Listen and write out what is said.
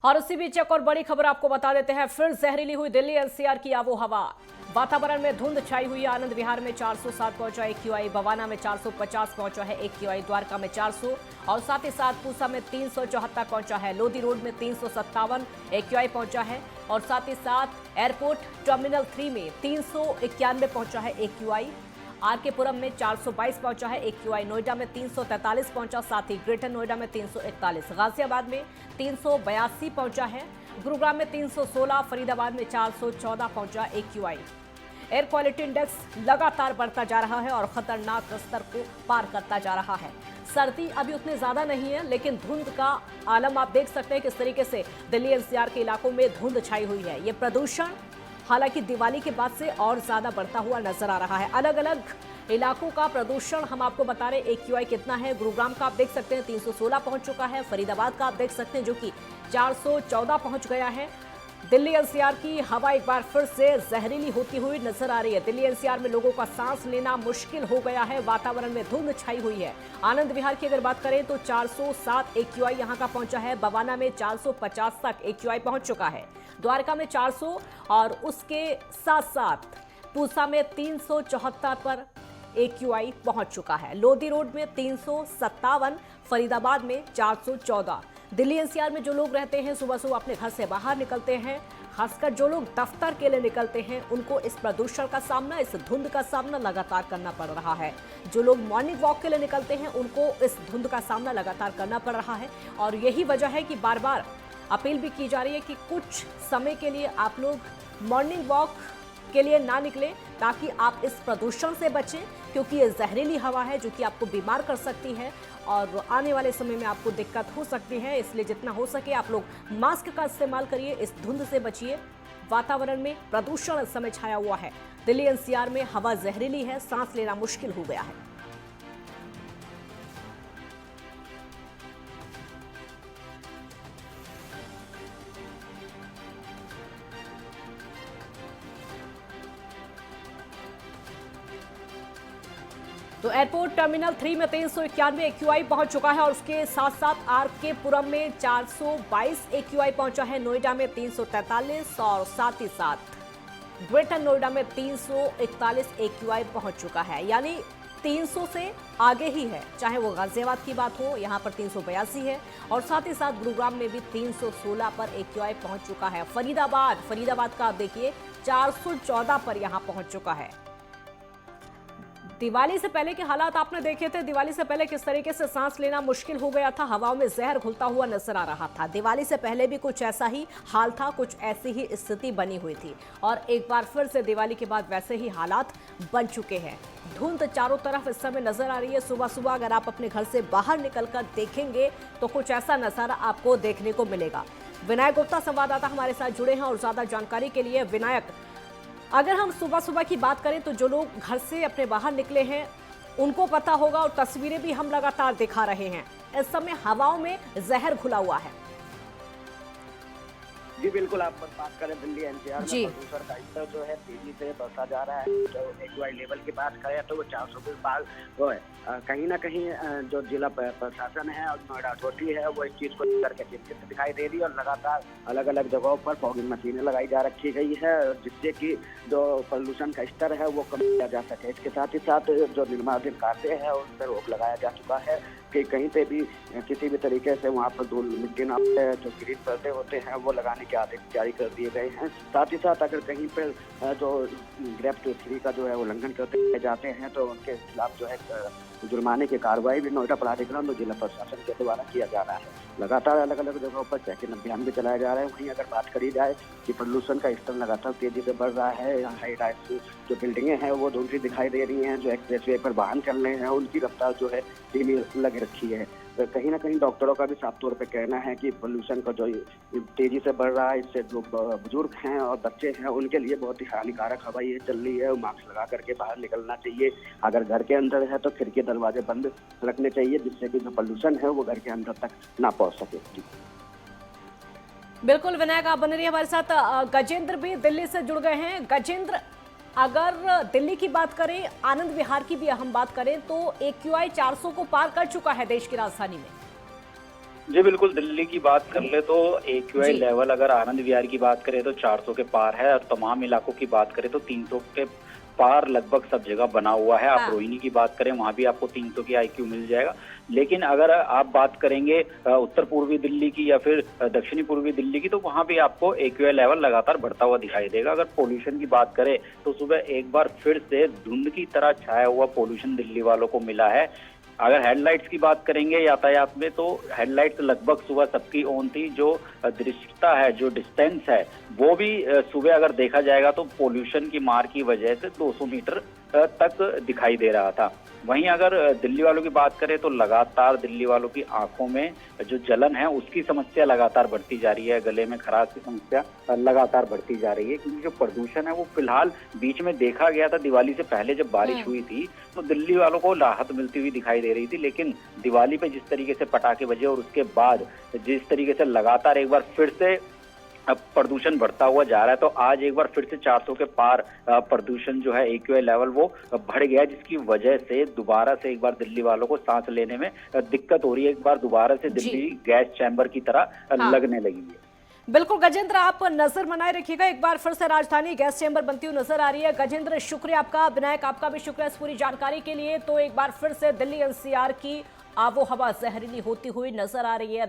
और उसी बीच एक और बड़ी खबर आपको बता देते हैं। फिर जहरीली हुई दिल्ली एनसीआर की आबो हवा। वातावरण में धुंध छाई हुई है। आनंद विहार में 407 पहुंचा एक्यूआई, बवाना में 450 पहुंचा है एक्यूआई, द्वारका में 400 और साथ ही साथ पूसा में 374 पहुंचा है। लोधी रोड में 357 एक्यूआई पहुंचा है और साथ ही साथ एयरपोर्ट टर्मिनल 3 में 391 पहुंचा है एक्यूआई। आरके पुरम में 422 पहुंचा है एक्यूआई, नोएडा में 343 पहुंचा, साथ ही ग्रेटर नोएडा में 341, गाजियाबाद में 382 पहुंचा है, गुरुग्राम में 316, फरीदाबाद में 414 पहुंचा एक्यूआई। एयर क्वालिटी इंडेक्स लगातार बढ़ता जा रहा है और खतरनाक स्तर को पार करता जा रहा है। सर्दी अभी उतनी ज्यादा नहीं है, लेकिन धुंध का आलम आप देख सकते हैं किस तरीके से दिल्ली एनसीआर के इलाकों में धुंध छाई हुई है। ये प्रदूषण हालांकि दिवाली के बाद से और ज्यादा बढ़ता हुआ नजर आ रहा है। अलग अलग इलाकों का प्रदूषण हम आपको बता रहे हैं। एक्यूआई कितना है, गुरुग्राम का आप देख सकते हैं 316 पहुंच चुका है, फरीदाबाद का आप देख सकते हैं जो कि 414 पहुंच गया है। दिल्ली एनसीआर की हवा एक बार फिर से जहरीली होती हुई नजर आ रही है। दिल्ली एनसीआर में लोगों का सांस लेना मुश्किल हो गया है। वातावरण में धुंध छाई हुई है। आनंद विहार की अगर बात करें तो 407 एक्यूआई यहां का पहुंचा है, बवाना में 450 तक एक्यूआई पहुंच चुका है, द्वारका में 400 और उसके साथ साथ पूसा में 374 पर एक्यूआई पहुंच चुका है। लोधी रोड में 357, फरीदाबाद में 414। दिल्ली एनसीआर में जो लोग रहते हैं, सुबह सुबह अपने घर से बाहर निकलते हैं, खासकर जो लोग दफ्तर के लिए निकलते हैं, उनको इस प्रदूषण का सामना, इस धुंध का सामना लगातार करना पड़ रहा है। जो लोग मॉर्निंग वॉक के लिए निकलते हैं, उनको इस धुंध का सामना लगातार करना पड़ रहा है और यही वजह है कि बार बार अपील भी की जा रही है कि कुछ समय के लिए आप लोग मॉर्निंग वॉक के लिए ना निकलें ताकि आप इस प्रदूषण से बचें, क्योंकि ये जहरीली हवा है जो कि आपको बीमार कर सकती है और आने वाले समय में आपको दिक्कत हो सकती है। इसलिए जितना हो सके आप लोग मास्क का इस्तेमाल करिए, इस धुंध से बचिए। वातावरण में प्रदूषण इस समय छाया हुआ है। दिल्ली एनसीआर में हवा जहरीली है, सांस लेना मुश्किल हो गया है। तो एयरपोर्ट टर्मिनल 3 में 391 एक्यूआई पहुंच चुका है और उसके साथ साथ आरके पुरम में 422 एक्यूआई पहुंचा है, नोएडा में 343 और साथ ही साथ ग्रेटर नोएडा में 341 एक्यूआई पहुंच चुका है। यानी 300 से आगे ही है, चाहे वो गाजियाबाद की बात हो, यहां पर 382 है और साथ ही साथ गुरुग्राम में भी 316 पर एक्यूआई पहुंच चुका है। फरीदाबाद का आप देखिए 414 पर यहां पहुंच चुका है। दिवाली से पहले के हालात आपने देखे थे। दिवाली से पहले किस तरीके से सांस लेना मुश्किल हो गया था, हवाओं में जहर घुलता हुआ नजर आ रहा था। दिवाली से पहले भी कुछ ऐसा ही हाल था, कुछ ऐसी ही स्थिति बनी हुई थी और एक बार फिर से दिवाली के बाद वैसे ही हालात बन चुके हैं। धुंध चारों तरफ इस समय नजर आ रही है। सुबह सुबह अगर आप अपने घर से बाहर निकलकर देखेंगे तो कुछ ऐसा नजारा आपको देखने को मिलेगा। विनायक गुप्ता संवाददाता हमारे साथ जुड़े हैं और ज्यादा जानकारी के लिए विनायक, अगर हम सुबह सुबह की बात करें तो जो लोग घर से अपने बाहर निकले हैं उनको पता होगा और तस्वीरें भी हम लगातार दिखा रहे हैं, इस समय हवाओं में जहर घुला हुआ है। जी बिल्कुल, आप बात करें दिल्ली एनसीआर में प्रदूषण का स्तर जो है तेजी से बढ़ता जा रहा है। जो एक्यूआई लेवल की बात करें तो वो 400 के पार वो है। कहीं ना कहीं जो जिला प्रशासन है और नोएडा अथॉरिटी है वो इस चीज को करके चिंतित दिखाई दे रही है और लगातार अलग अलग जगहों पर फॉगिंग मशीनें लगाई जा रखी गई है जिससे कि जो पोल्यूशन का स्तर है वो कम किया जा सके। इसके साथ ही साथ जो निर्माणाधीन कार्य है उन पर रोक लगाया जा चुका है कि कहीं पे भी किसी भी तरीके से वहाँ पर धूल मिट्टी ना जो ग्रीन पर्दे होते हैं वो लगाने के आदेश जारी कर दिए गए हैं। साथ ही साथ अगर कहीं पर जो ग्रेप्ट 3 का जो है उल्लंघन करते जाते हैं तो उनके खिलाफ जो है जुर्माने की कार्रवाई भी नोएडा प्राधिकरण और जिला प्रशासन के द्वारा किया जा रहा है। लगातार अलग अलग जगहों पर चेकिंग अभियान भी चलाया जा रहा है। वहीं अगर बात करी जाए कि प्रदूषण का स्तर लगातार तेजी से बढ़ रहा है, हाई राइज जो बिल्डिंगें हैं वो दूसरी दिखाई दे रही हैं, जो एक्सप्रेसवे पर वाहन चल रहे हैं उनकी रफ्तार जो है धीमी लग रखी है। तो कहीं ना कहीं डॉक्टरों का भी साफ तौर पे कहना है कि पोल्यूशन का जो तेजी से बढ़ रहा है इससे जो बुजुर्ग हैं और बच्चे हैं उनके लिए बहुत ही हानिकारक हवा ये चल रही है। मास्क लगा करके बाहर निकलना चाहिए, अगर घर के अंदर है तो खिड़की दरवाजे बंद रखने चाहिए जिससे कि जो पोल्यूशन है वो घर के अंदर तक ना पहुंच सके। बिल्कुल विनायक, आप बने रहिए हमारे साथ। गजेंद्र भी दिल्ली से जुड़ गए हैं। गजेंद्र, अगर दिल्ली की बात करें, आनंद विहार की भी हम बात करें तो एक्यूआई 400 को पार कर चुका है देश की राजधानी में। जी बिल्कुल, दिल्ली की बात कर ले तो AQI जी। लेवल अगर आनंद विहार की बात करें तो 400 के पार है, और तमाम इलाकों की बात करें तो 300 के पार लगभग सब जगह बना हुआ है। आप हाँ। रोहिणी की बात करें, वहां भी आपको 300 की IQ मिल जाएगा। लेकिन अगर आप बात करेंगे उत्तर पूर्वी दिल्ली की या फिर दक्षिणी पूर्वी दिल्ली की, तो वहां भी आपको AQI लेवल लगातार बढ़ता हुआ दिखाई देगा। अगर पोल्यूशन की बात करें तो सुबह एक बार फिर से धुंध की तरह छाया हुआ पोल्यूशन दिल्ली वालों को मिला है। अगर हेडलाइट्स की बात करेंगे यातायात में, तो हेडलाइट्स लगभग सुबह सबकी ऑन थी। जो दृश्यता है, जो डिस्टेंस है, वो भी सुबह अगर देखा जाएगा तो पोल्यूशन की मार की वजह से 200 मीटर तक दिखाई दे रहा था। वहीं अगर दिल्ली वालों की बात करें तो लगातार दिल्ली वालों की आंखों में जो जलन है उसकी समस्या लगातार बढ़ती जा रही है, गले में खराश की समस्या लगातार बढ़ती जा रही है, क्योंकि जो प्रदूषण है वो फिलहाल बीच में देखा गया था दिवाली से पहले जब बारिश हुई थी तो दिल्ली वालों को राहत मिलती हुई दिखाई दे रही थी। लेकिन दिवाली पे जिस तरीके से पटाखे बजे और उसके बाद जिस तरीके से लगातार एक बार फिर से अब प्रदूषण बढ़ता हुआ जा रहा है, तो आज एक बार फिर से 400 के पार प्रदूषण जो है AQI लेवल वो बढ़ गया है, जिसकी वजह से दोबारा से एक बार दिल्ली वालों को सांस लेने में दिक्कत हो रही है। एक बार दोबारा से दिल्ली गैस चैम्बर की तरह लगने लगी है। बिल्कुल गजेंद्र, आप नजर बनाए रखिएगा। एक बार फिर से राजधानी गैस चैम्बर बनती हुई नजर आ रही है। गजेंद्र, शुक्रिया आपका। विनायक, आपका भी शुक्रिया इस पूरी जानकारी के लिए। तो एक बार फिर से दिल्ली NCR की आबो हवा जहरीली होती हुई नजर आ रही है।